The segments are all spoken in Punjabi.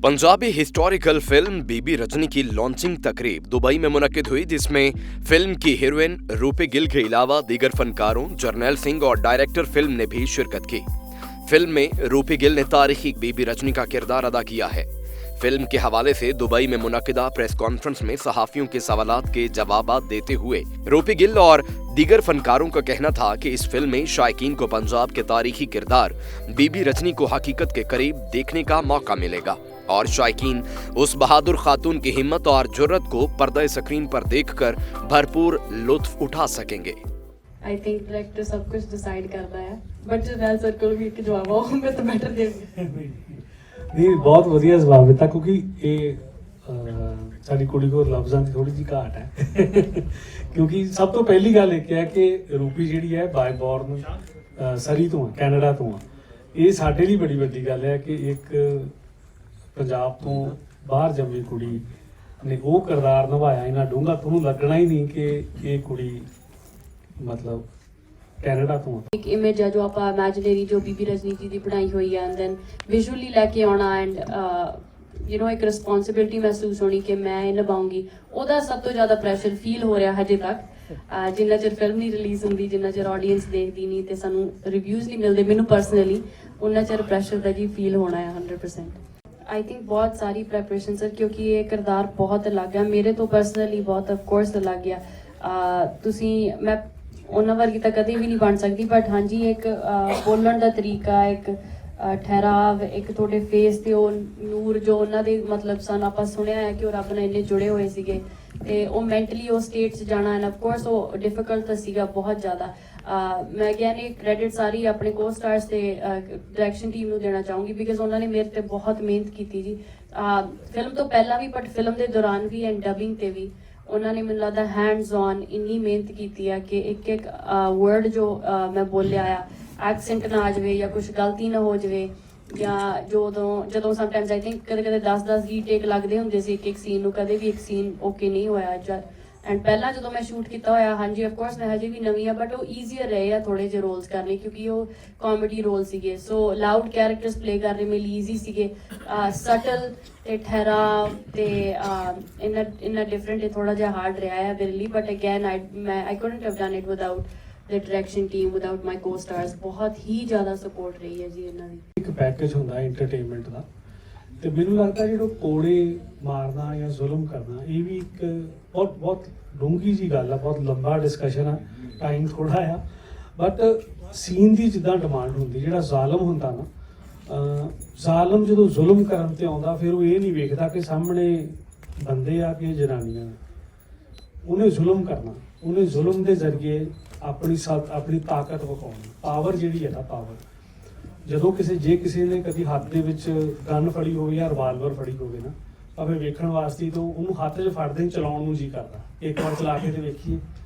पंजाबी हिस्टोरिकल फिल्म बीबी रजनी की लॉन्चिंग तकरीब दुबई में मुनक्किद हुई, जिसमें फिल्म की हीरोइन रूपी गिल के अलावा दीगर फनकारों, जर्नैल सिंह और डायरेक्टर फिल्म ने भी शिरकत की। फिल्म में रूपी गिल ने तारीखी बीबी रजनी का किरदार अदा किया है। फिल्म के हवाले से दुबई में मुनक्किदा प्रेस कॉन्फ्रेंस में सहाफियों के सवालात के जवाब देते हुए रूपी गिल और दीगर फनकारों का कहना था कि इस फिल्म में शायकीन को पंजाब के तारीखी किरदार बीबी रजनी को हकीकत के करीब देखने का मौका मिलेगा और शायकीन उस बहादुर खातून की हिम्मत और जुर्रत को पर्दा स्क्रीन पर देखकर भरपूर लुत्फ उठा सकेंगे। आई थिंक डायरेक्टर सब कुछ डिसाइड करता है, बट जर्नैल सर को भी एक जवाब हो मैं तो बेटर दे नहीं, बहुत ਵਧੀਆ ਜਵਾਬ ਦਿੱਤਾ ਕਿਉਂਕਿ ਇਹ ਸਾਡੀ ਕੁੜੀ ਕੋਲ ਲਫ਼ਜ਼ਾਂ ਦੀ ਥੋੜੀ ਜਿਹੀ ਘਾਟ ਹੈ ਕਿਉਂਕਿ ਸਭ ਤੋਂ ਪਹਿਲੀ ਗੱਲ ਇਹ ਹੈ ਕਿ ਰੂਪੀ ਜਿਹੜੀ ਹੈ ਬਾਈ ਬੋਰਨ ਸਰੀ ਤੋਂ ਹੈ, ਕੈਨੇਡਾ ਤੋਂ ਹੈ। ਇਹ ਸਾਡੇ ਲਈ ਬੜੀ ਵੱਡੀ ਗੱਲ ਹੈ ਕਿ ਇੱਕ ਪੰਜਾਬ ਤੋਂ ਬਾਹਰ ਜੰਮੀ ਕੁੜੀ ਨੇ ਉਹ ਕਿਰਦਾਰ ਨਿਭਾਇਆ ਇਹਨਾਂ ਡੂੰਘਾ, ਤੁਹਾਨੂੰ ਲੱਗਣਾ ਹੀ ਨਹੀਂ ਕਿ ਇਹ ਕੁੜੀ ਮਤਲਬ ਕੈਨੇਡਾ ਤੋਂ ਇੱਕ ਇਮੇਜ ਹੈ ਜੋ ਆਪਾਂ ਇਮੇਜਿਨਰੀ ਜੋ ਬੀਬੀ ਰਜਨੀ ਜੀ ਦੀ ਬਣਾਈ ਹੋਈ ਹੈ, ਐਂਡ ਦੈਨ ਵਿਜ਼ੂਅਲੀ ਲੈ ਕੇ ਆਉਣਾ ਐਂਡ ਇੱਕ ਰਿਸਪੌਂਸਿਬਿਲਿਟੀ ਮਹਿਸੂਸ ਹੋਣੀ ਕਿ ਮੈਂ ਇਹ ਨਿਭਾਉਂਗੀ। ਉਹਦਾ ਸਭ ਤੋਂ ਜ਼ਿਆਦਾ ਪ੍ਰੈਸ਼ਰ ਫੀਲ ਹੋ ਰਿਹਾ ਹਜੇ ਤੱਕ, ਜਿੰਨਾ ਚਿਰ ਫਿਲਮ ਨਹੀਂ ਰਿਲੀਜ਼ ਹੁੰਦੀ, ਜਿੰਨਾ ਚਿਰ ਆਡੀਅנס ਦੇਖਦੀ ਨਹੀਂ ਤੇ ਸਾਨੂੰ ਰਿਵਿਊਜ਼ ਨਹੀਂ ਮਿਲਦੇ ਮੈਨੂੰ ਪਰਸਨਲੀ, ਉਹਨਾਂ ਚਿਰ ਪ੍ਰੈਸ਼ਰ ਦਾ ਜੀ ਫੀਲ ਹੋਣਾ ਹੈ 100%। आई थिंक बहुत सारी प्रेपरेशन सर, क्योंकि ये किरदार बहुत अलग है मेरे तो पर्सनली, बहुत ऑफ कोर्स अलग है। तुसी मैं उन्हां वर्गी तां कदे भी नहीं बन सकती, बट हाँ जी एक बोलण दा तरीका, एक ठहराव, एक तुहाडे फेस ते ओह नूर जो उन्हां दे मतलब सन आपां सुनिया है कि ओह रब नाल इन्ने जुड़े होए सीगे ते ओह मैंटली उस स्टेट च जाना end of course oh difficult तां सीगा बहुत ज़्यादा। मैं क्या नहीं क्रेडिट सारी अपने को स्टार्स से डायरैक्शन टीम ਨੂੰ ਦੇਣਾ ਚਾਹੂੰਗੀ ਬਿਕਾਜ਼ ਉਹਨਾਂ ਨੇ ਮੇਰੇ ਤੇ ਬਹੁਤ ਮਿਹਨਤ ਕੀਤੀ ਜੀ, ਫਿਲਮ ਤੋਂ ਪਹਿਲਾਂ ਵੀ ਬਟ ਫਿਲਮ ਦੇ ਦੌਰਾਨ ਵੀ ਐਂਡ ਡਬਿੰਗ ਤੇ ਵੀ ਉਹਨਾਂ ਨੇ ਮੈਨੂੰ ਲੱਗਦਾ ਹੈਂਡਸ ਔਨ ਇੰਨੀ ਮਿਹਨਤ ਕੀਤੀ ਆ ਕਿ ਇੱਕ ਇੱਕ ਵਰਡ ਜੋ ਮੈਂ ਬੋਲਿਆ ਆ ਐਕਸੈਂਟ ਨਾ ਆ ਜਾਵੇ ਜਾਂ ਕੁਝ ਗਲਤੀ ਨਾ ਹੋ ਜਾਵੇ, ਜਾਂ ਜਦੋਂ ਸਮਟਾਈਮਸ ਆਈ ਥਿੰਕ ਕਦੇ 10-10 ਰੀਟੇਕ ਲੱਗਦੇ ਹੁੰਦੇ ਸੀ ਇੱਕ ਸੀਨ ਨੂੰ, ਕਦੇ ਵੀ ਇੱਕ ਸੀਨ ਓਕੇ ਨਹੀਂ ਹੋਇਆ। ਐਂਡ ਪਹਿਲਾਂ ਜਦੋਂ ਮੈਂ ਸ਼ੂਟ ਕੀਤਾ ਹੋਇਆ ਹਾਂਜੀ ਆਫ ਕੋਰਸ ਮੈਂ ਹਜੇ ਵੀ ਨਵੀਂ ਆ, ਬਟ ਉਹ ਈਜ਼ੀਅਰ ਰਹੇ ਆ ਥੋੜੇ ਜਿਹੇ ਰੋਲਸ ਕਰਨੇ ਕਿਉਂਕਿ ਉਹ ਕਾਮੇਡੀ ਰੋਲ ਸੀਗੇ, ਸੋ ਲਾਊਡ ਕੈਰੈਕਟਰਸ ਪਲੇ ਕਰਨੇ ਮੇਰੇ ਲਈ ਈਜ਼ੀ ਸੀਗੇ। ਸਟਲ ਤੇ ਠਹਿਰਾਵ ਤੇ ਇੰਨਾ ਡਿਫਰੈਂਟ ਇਹ ਥੋੜਾ ਜਿਹਾ ਹਾਰਡ ਰਿਹਾ ਹੈ ਮੇਰੇ ਲਈ, but again I couldn't have done it without the direction team, without ਮਾਈ ਕੋ ਸਟਾਰਸ। ਬਹੁਤ ਹੀ ਜ਼ਿਆਦਾ ਸਪੋਰਟ ਰਹੀ ਹੈ ਜੀ ਇਹਨਾਂ ਦੀ। ਇੱਕ ਪੈਕੇਜ ਹੁੰਦਾ ਐਂਟਰਟੇਨਮੈਂਟ ਦਾ, ਤੇ ਮੈਨੂੰ ਲੱਗਦਾ ਜਿਹੜਾ ਕੋੜੇ ਮਾਰਨਾ ਜਾਂ ਜ਼ੁਲਮ ਕਰਨਾ ਇਹ ਵੀ ਇੱਕ ਬਹੁਤ ਡੂੰਘੀ ਜੀ ਗੱਲ ਆ, ਬਹੁਤ ਲੰਬਾ ਡਿਸਕਸ਼ਨ ਆ, ਟਾਈਮ ਥੋੜਾ ਆ, ਬਟ ਸੀਨ ਦੀ ਜਿੱਦਾਂ ਡਿਮਾਂਡ ਹੁੰਦੀ, ਜਿਹੜਾ ਜ਼ਾਲਮ ਹੁੰਦਾ ਨਾ, ਜ਼ਾਲਮ ਜਦੋਂ ਜ਼ੁਲਮ ਕਰਨ ਤੇ ਆਉਂਦਾ ਫਿਰ ਉਹ ਇਹ ਨਹੀਂ ਵੇਖਦਾ ਕਿ ਸਾਹਮਣੇ ਬੰਦੇ ਆ ਕਿ ਜਨਾਨੀਆਂ, ਉਹਨੇ ਜ਼ੁਲਮ ਕਰਨਾ, ਉਹਨੇ ਜ਼ੁਲਮ ਦੇ ਜ਼ਰੀਏ ਆਪਣੀ ਤਾਕਤ ਵਿਖਾਉਣੀ, ਪਾਵਰ ਜਿਹੜੀ ਹੈ ਨਾ ਪਾਵਰ। ਜਦੋਂ ਜੇ ਕਿਸੇ ਨੇ ਕਦੀ ਹੱਥ ਦੇ ਵਿੱਚ ਗਨ ਫੜੀ ਹੋਵੇ ਜਾਂ ਰਿਵਾਲਵਰ ਫੜੀ ਹੋਵੇ ਨਾ, ਭਾਵੇਂ ਵੇਖਣ ਵਾਸਤੇ ਤਾਂ ਉਹਨੂੰ ਹੱਥ 'ਚ ਫੜਦੇ ਚਲਾਉਣ ਨੂੰ ਜੀ ਕਰਦਾ, ਇੱਕ ਵਾਰ ਚਲਾ ਕੇ ਤੇ ਵੇਖੀਏ,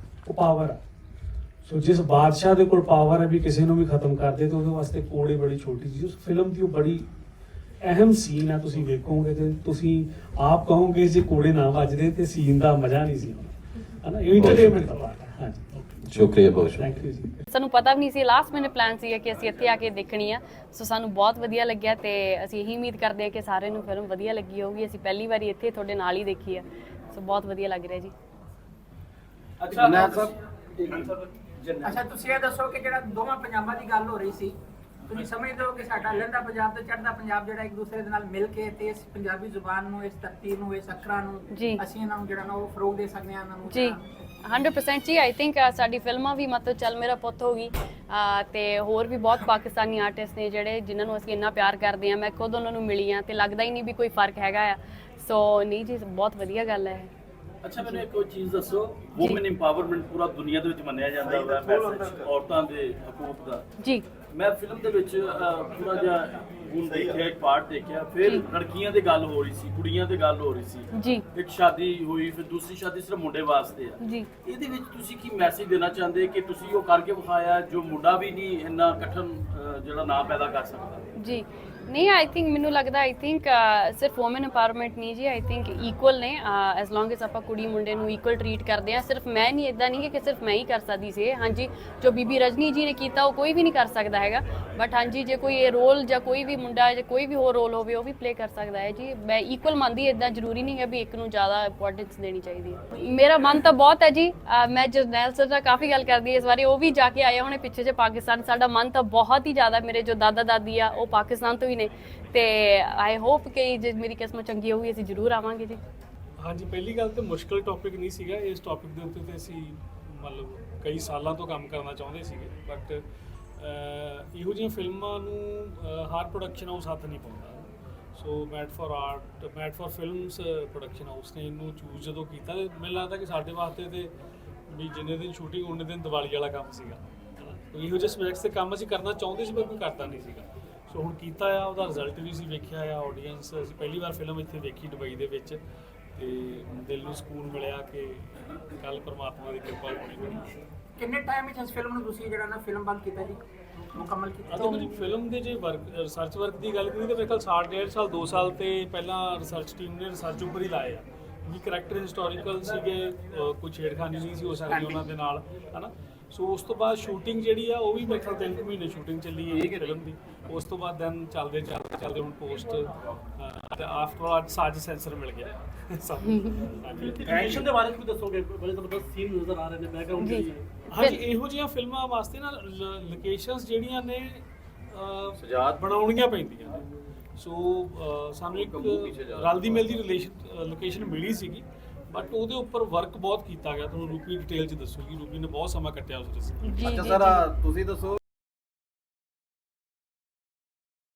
ਉਹ ਪਾਵਰ ਆ। ਸੋ ਜਿਸ ਬਾਦਸ਼ਾਹ ਦੇ ਕੋਲ ਪਾਵਰ ਹੈ ਵੀ ਕਿਸੇ ਨੂੰ ਵੀ ਖਤਮ ਕਰ ਦੇ, ਤਾਂ ਉਹਦੇ ਵਾਸਤੇ ਕੋੜੇ ਬੜੀ ਛੋਟੀ ਚੀਜ਼। ਉਸ ਫਿਲਮ ਦੀ ਉਹ ਬੜੀ ਅਹਿਮ ਸੀਨ ਹੈ, ਤੁਸੀਂ ਵੇਖੋਗੇ ਤੇ ਤੁਸੀਂ ਆਪ ਕਹੋਗੇ ਜੇ ਕੋੜੇ ਨਾ ਵੱਜਦੇ ਤੇ ਸੀਨ ਦਾ ਮਜ਼ਾ ਨਹੀਂ ਸੀ ਆਉਣਾ, ਹੈ ਨਾ। ਇਹ ਇੰਟਰਟੇਨਮੈਂਟ ਦਾ ਪਾਰਟ ਹੈ। ਹਾਂਜੀ, ਸ਼ੁਕਰੀਆ, ਬਹੁਤ ਸ਼ੁਕਰੀਆ। ਥੈਂਕ ਯੂ ਜੀ। ਸਾਨੂੰ ਪਤਾ ਵੀ ਨਹੀਂ ਸੀ, ਲਾਸਟ ਮਿੰਟ ਪਲਾਨ ਸੀਗਾ ਕਿ ਅਸੀਂ ਇੱਥੇ ਆ ਕੇ ਦੇਖਣੀ ਆ, ਸੋ ਸਾਨੂੰ ਬਹੁਤ ਵਧੀਆ ਲੱਗਿਆ ਤੇ ਅਸੀਂ ਇਹੀ ਉਮੀਦ ਕਰਦੇ ਹਾਂ ਕਿ ਸਾਰਿਆਂ ਨੂੰ ਫਿਲਮ ਵਧੀਆ ਲੱਗੀ ਹੋਊਗੀ। ਅਸੀਂ ਪਹਿਲੀ ਵਾਰੀ ਇੱਥੇ ਤੁਹਾਡੇ ਨਾਲ ਹੀ ਦੇਖੀ ਆ, ਸੋ ਬਹੁਤ ਵਧੀਆ ਲੱਗ ਰਿਹਾ ਜੀ। ਅੱਛਾ ਤੁਸੀਂ ਇਹ ਦੱਸੋ ਕਿ ਜਿਹੜਾ ਦੋਵਾਂ ਪੰਜਾਬਾਂ ਦੀ ਗੱਲ ਹੋ ਰਹੀ ਸੀ, ਤੁਸੀਂ ਸਮਝਦੇ ਹੋ ਕਿ ਸਾਡਾ ਲਹਿੰਦਾ ਪੰਜਾਬ ਤੇ ਚੜ੍ਹਦਾ ਪੰਜਾਬ ਜਿਹੜਾ ਇੱਕ ਦੂਸਰੇ ਦੇ ਨਾਲ ਮਿਲ ਕੇ ਤੇ ਇਸ ਪੰਜਾਬੀ ਜ਼ੁਬਾਨ ਨੂੰ, ਇਸ ਧਰਤੀ ਨੂੰ, ਇਸ ਅੱਖਰਾਂ ਨੂੰ ਅਸੀਂ ਇਹਨਾਂ ਨੂੰ ਜਿਹੜਾ ਨਾ ਉਹ ਫਰੋਗ ਦੇ ਸਕਦੇ ਹਾਂ ਇਹਨਾਂ ਨੂੰ ਜੀ 100% ਜੀ। ਆਈ ਥਿੰਕ ਸਾਡੀ ਫਿਲਮਾਂ ਵੀ ਮਤਲਬ ਚੱਲ ਮੇਰਾ ਪੁੱਤ ਹੋ ਗਈ ਤੇ ਹੋਰ ਵੀ ਬਹੁਤ ਪਾਕਿਸਤਾਨੀ ਆਰਟਿਸਟ ਨੇ ਜਿਹੜੇ ਜਿਨ੍ਹਾਂ ਨੂੰ ਅਸੀਂ ਇੰਨਾ ਪਿਆਰ ਕਰਦੇ ਹਾਂ, ਮੈਂ ਖੁਦ ਉਹਨਾਂ ਨੂੰ ਮਿਲੀ ਹਾਂ ਤੇ ਲੱਗਦਾ ਹੀ ਨਹੀਂ ਵੀ ਕੋਈ ਫਰਕ ਹੈਗਾ ਆ, ਸੋ ਨਹੀਂ ਜੀ ਬਹੁਤ ਵਧੀਆ ਗੱਲ ਹੈ। ਅੱਛਾ ਮੈਨੂੰ ਇੱਕ ਚੀਜ਼ ਦੱਸੋ, ਵੂਮਨ ਇੰਪਾਵਰਮੈਂਟ ਪੂਰਾ ਦੁਨੀਆ ਦੇ ਵਿੱਚ ਮੰਨਿਆ ਜਾਂਦਾ ਹੈ, ਮੈਸੇਜ ਔਰਤਾਂ ਦੇ ਹਕੂਕ ਦਾ ਜੀ। ਮੈਂ ਫਿਲਮ ਦੇ ਵਿੱਚ ਪੂਰਾ ਜਿਹਾ ਹੁਣ ਦੇਖਿਆ, ਇੱਕ ਪਾਰਟ ਦੇਖਿਆ, ਫਿਰ ਲੜਕੀਆਂ ਦੀ ਗੱਲ ਹੋ ਰਹੀ ਸੀ, ਕੁੜੀਆਂ ਦੀ ਗੱਲ ਹੋ ਰਹੀ ਸੀ ਜੀ। ਇੱਕ ਸ਼ਾਦੀ ਹੋਈ, ਫਿਰ ਦੂਸਰੀ ਸ਼ਾਦੀ ਸਿਰਫ ਮੁੰਡੇ ਵਾਸਤੇ ਆ ਜੀ। ਇਹਦੇ ਵਿੱਚ ਤੁਸੀਂ ਕੀ ਮੈਸੇਜ ਦੇਣਾ ਚਾਹੁੰਦੇ ਕਿ ਤੁਸੀਂ ਉਹ ਕਰਕੇ ਵਿਖਾਇਆ ਜੋ ਮੁੰਡਾ ਵੀ ਨਹੀਂ ਇੰਨਾ ਕਠਨ ਜਿਹੜਾ ਨਾਂ ਪੈਦਾ ਕਰ ਸਕਦਾ? ਜੀ ਨਹੀਂ, ਆਈ ਥਿੰਕ ਮੈਨੂੰ ਲੱਗਦਾ ਸਿਰਫ ਔਮਨ ਇੰਪਾਵਰਮੈਂਟ ਨਹੀਂ ਜੀ, ਆਈ ਥਿੰਕ ਇਕੁਅਲ ਨੇ ਐਸ ਲੌਂਗ ਐਸ ਆਪਾਂ ਕੁੜੀ ਮੁੰਡੇ ਨੂੰ ਇਕੁਅਲ ਟਰੀਟ ਕਰਦੇ ਆ। ਸਿਰਫ ਮੈਂ ਨਹੀਂ, ਇਦਾਂ ਨਹੀਂ ਕਿ ਸਿਰਫ ਮੈਂ ਹੀ ਕਰ ਸਕਦੀ ਸੀ। ਹਾਂਜੀ, ਜੋ ਬੀਬੀ ਰਜਨੀ ਜੀ ਨੇ ਕੀਤਾ ਉਹ ਕੋਈ ਵੀ ਨਹੀਂ ਕਰ ਸਕਦਾ ਹੈਗਾ, ਬਟ ਹਾਂਜੀ ਜੇ ਕੋਈ ਇਹ ਰੋਲ ਜਾਂ ਕੋਈ ਵੀ ਮੁੰਡਾ ਜਾਂ ਕੋਈ ਵੀ ਹੋਰ ਰੋਲ ਹੋਵੇ ਉਹ ਵੀ ਪਲੇ ਕਰ ਸਕਦਾ ਹੈ ਜੀ। ਮੈਂ ਇਕੁਅਲ ਮੰਨਦੀ, ਇਦਾਂ ਜ਼ਰੂਰੀ ਨਹੀਂ ਹੈ ਵੀ ਇੱਕ ਨੂੰ ਜ਼ਿਆਦਾ ਇੰਪੋਰਟੈਂਸ ਦੇਣੀ ਚਾਹੀਦੀ ਹੈ। ਮੇਰਾ ਮਨ ਤਾਂ ਬਹੁਤ ਹੈ ਜੀ, ਮੈਂ ਜਰਨੈਲ ਸਰ ਨਾਲ ਕਾਫੀ ਗੱਲ ਕਰਦੀ ਹਾਂ ਇਸ ਬਾਰੇ, ਉਹ ਵੀ ਜਾ ਕੇ ਆਏ ਹੋਣੇ ਪਿੱਛੇ ਜੇ ਪਾਕਿਸਤਾਨ। ਸਾਡਾ ਮਨ ਤਾਂ ਬਹੁਤ ਹੀ ਜ਼ਿਆਦਾ, ਮੇਰੇ ਜੋ ਦਾਦਾ ਦਾਦੀ ਆ ਉਹ ਪਾਕਿਸਤਾਨ ਤੋਂ ਹੀ ਨੇ, ਤੇ ਆਈ ਹੋਪ ਕਿ ਜੇ ਮੇਰੀ ਕਿਸਮਤ ਚੰਗੀ ਹੋਊਗੀ ਅਸੀਂ ਜ਼ਰੂਰ ਆਵਾਂਗੇ ਜੀ। ਹਾਂਜੀ, ਪਹਿਲੀ ਗੱਲ ਤਾਂ ਮੁਸ਼ਕਲ ਟੌਪਿਕ ਨਹੀਂ ਸੀਗਾ। ਇਸ ਟੌਪਿਕ ਦੇ ਉੱਤੇ ਤੇ ਅਸੀਂ ਮਤਲਬ ਕਈ ਸਾਲਾਂ ਤੋਂ ਕੰਮ ਕਰਨਾ ਚਾਹੁੰਦੇ ਸੀਗੇ, ਬਟ ਇਹੋ ਜਿਹੀਆਂ ਫਿਲਮਾਂ ਨੂੰ ਹਰ ਪ੍ਰੋਡਕਸ਼ਨ ਹਾਊਸ ਹੱਥ ਨਹੀਂ ਪਾਉਂਦਾ। ਸੋ ਮੈਟ ਫॉर ਫਿਲਮਸ ਪ੍ਰੋਡਕਸ਼ਨ ਹਾਊਸ ਨੇ ਇਹਨੂੰ ਚੂਜ਼ ਜਦੋਂ ਕੀਤਾ, ਤੇ ਮੈਨੂੰ ਲੱਗਦਾ ਕਿ ਸਾਡੇ ਵਾਸਤੇ ਤੇ ਵੀ ਜਿੰਨੇ ਦਿਨ ਸ਼ੂਟਿੰਗ ਉਹਨੇ ਦਿਨ ਦੀਵਾਲੀ ਵਾਲਾ ਕੰਮ ਸੀਗਾ। ਇਹੋ ਜਿਹੇ ਸਬਜੈਕਟਸ ਤੇ ਕੰਮ ਅਸੀਂ ਕਰਨਾ ਚਾਹੁੰਦੇ ਸੀ ਪਰ ਕੋਈ ਕਰਦਾ ਨਹੀਂ ਸੀਗਾ। ਸੋ ਹੁਣ ਕੀਤਾ ਆ, ਉਹਦਾ ਰਿਜ਼ਲਟ ਵੀ ਅਸੀਂ ਵੇਖਿਆ ਆ। ਆਡੀਅנס, ਅਸੀਂ ਪਹਿਲੀ ਵਾਰ ਫਿਲਮ ਇੱਥੇ ਦੇਖੀ ਦੁਬਈ ਦੇ ਵਿੱਚ, ਤੇ ਦਿਲ ਨੂੰ ਸਕੂਨ ਮਿਲਿਆ ਕਿ ਕੱਲ ਪਰਮਾਤਮਾ ਦੀ ਕਿਰਪਾ ਹੋਣੀ ਬਣੀ। ਕਿੰਨੇ ਟਾਈਮ ਵਿੱਚ ਇਸ ਫਿਲਮ ਨੂੰ ਤੁਸੀਂ ਜਿਹੜਾ ਨਾ ਫਿਲਮ ਬੰਦ ਕੀਤਾ ਜੀ, ਮੁਕੰਮਲ ਕੀਤਾ? ਦੇਖੋ ਜੀ, ਫਿਲਮ ਦੇ ਜੇ ਰਿਸਰਚ ਵਰਕ ਦੀ ਗੱਲ ਕਰੀਏ ਤਾਂ ਮੇਰੇ ਖਿਆਲ ਸਾਲ 1.5 ਸਾਲ 2 ਸਾਲ ਤੇ ਪਹਿਲਾਂ ਰਿਸਰਚ ਟੀਮ ਨੇ ਰਿਸਰਚ ਉੱਪਰ ਹੀ ਲਾਏ ਆ ਵੀ ਕਰੈਕਟਰ ਹਿਸਟੋਰੀਕਲ ਸੀਗੇ, ਕੋਈ ਛੇੜਖਾਨੀ ਨਹੀਂ ਸੀ ਹੋ ਸਕਦੀ ਉਹਨਾਂ ਦੇ ਨਾਲ, ਹਨਾ। ਸੋ ਉਸ ਤੋਂ ਬਾਅਦ ਸ਼ੂਟਿੰਗ ਜਿਹੜੀ ਆ ਉਹ ਵੀ ਮੇਰੇ ਖਿਆਲ 3 ਮਹੀਨੇ ਸ਼ੂਟਿੰਗ ਚੱਲੀ ਹੈ ਫਿਲਮ ਦੀ। ਉਸ ਤੋਂ ਬਾਅਦ ਦੈਨ ਚੱਲਦੇ ਹੁਣ ਪੋਸਟ ਆਫਟਰ ਆਲ ਸਾਜ ਸੈਂਸਰ ਮਿਲ ਗਿਆ ਸਭ। ਐਕਸ਼ਨ ਦੇ ਬਾਰੇ ਵੀ ਦੱਸੋਗੇ, ਬੜੇ ਜ਼ਬਰਦਸਤ ਸੀਨ ਨਜ਼ਰ ਆ ਰਹੇ ਨੇ ਬੈਕਗ੍ਰਾਉਂਡ ਜੀ। ਜੀ। ਹਾਂਜੀ, ਇਹੋ ਜਿਹੀਆਂ ਫਿਲਮਾਂ ਵਾਸਤੇ ਨਾ ਲੋਕੇਸ਼ਨਸ ਜਿਹੜੀਆਂ ਨੇ ਸਜਾਦ ਬਣਾਉਣੀਆਂ ਪੈਂਦੀਆਂ ਨੇ। ਸੋ ਸਾਨੂੰ ਇੱਕ ਰਲਦੀ ਮਿਲਦੀ ਲੋਕੇਸ਼ਨ ਮਿਲੀ ਸੀਗੀ, ਬਟ ਉਹਦੇ ਉੱਪਰ ਵਰਕ ਬਹੁਤ ਕੀਤਾ ਗਿਆ। ਤੁਹਾਨੂੰ ਰੂਪੀ ਡਿਟੇਲ 'ਚ ਦੱਸੂਗੀ, ਰੂਪੀ ਨੇ ਬਹੁਤ ਸਮਾਂ ਕੱਟਿਆ ਉਸ ਵਿੱਚ। ਜੀ ਅੱਛਾ ਜੀ ਸਰ, ਤੁਸੀਂ ਦੱਸੋ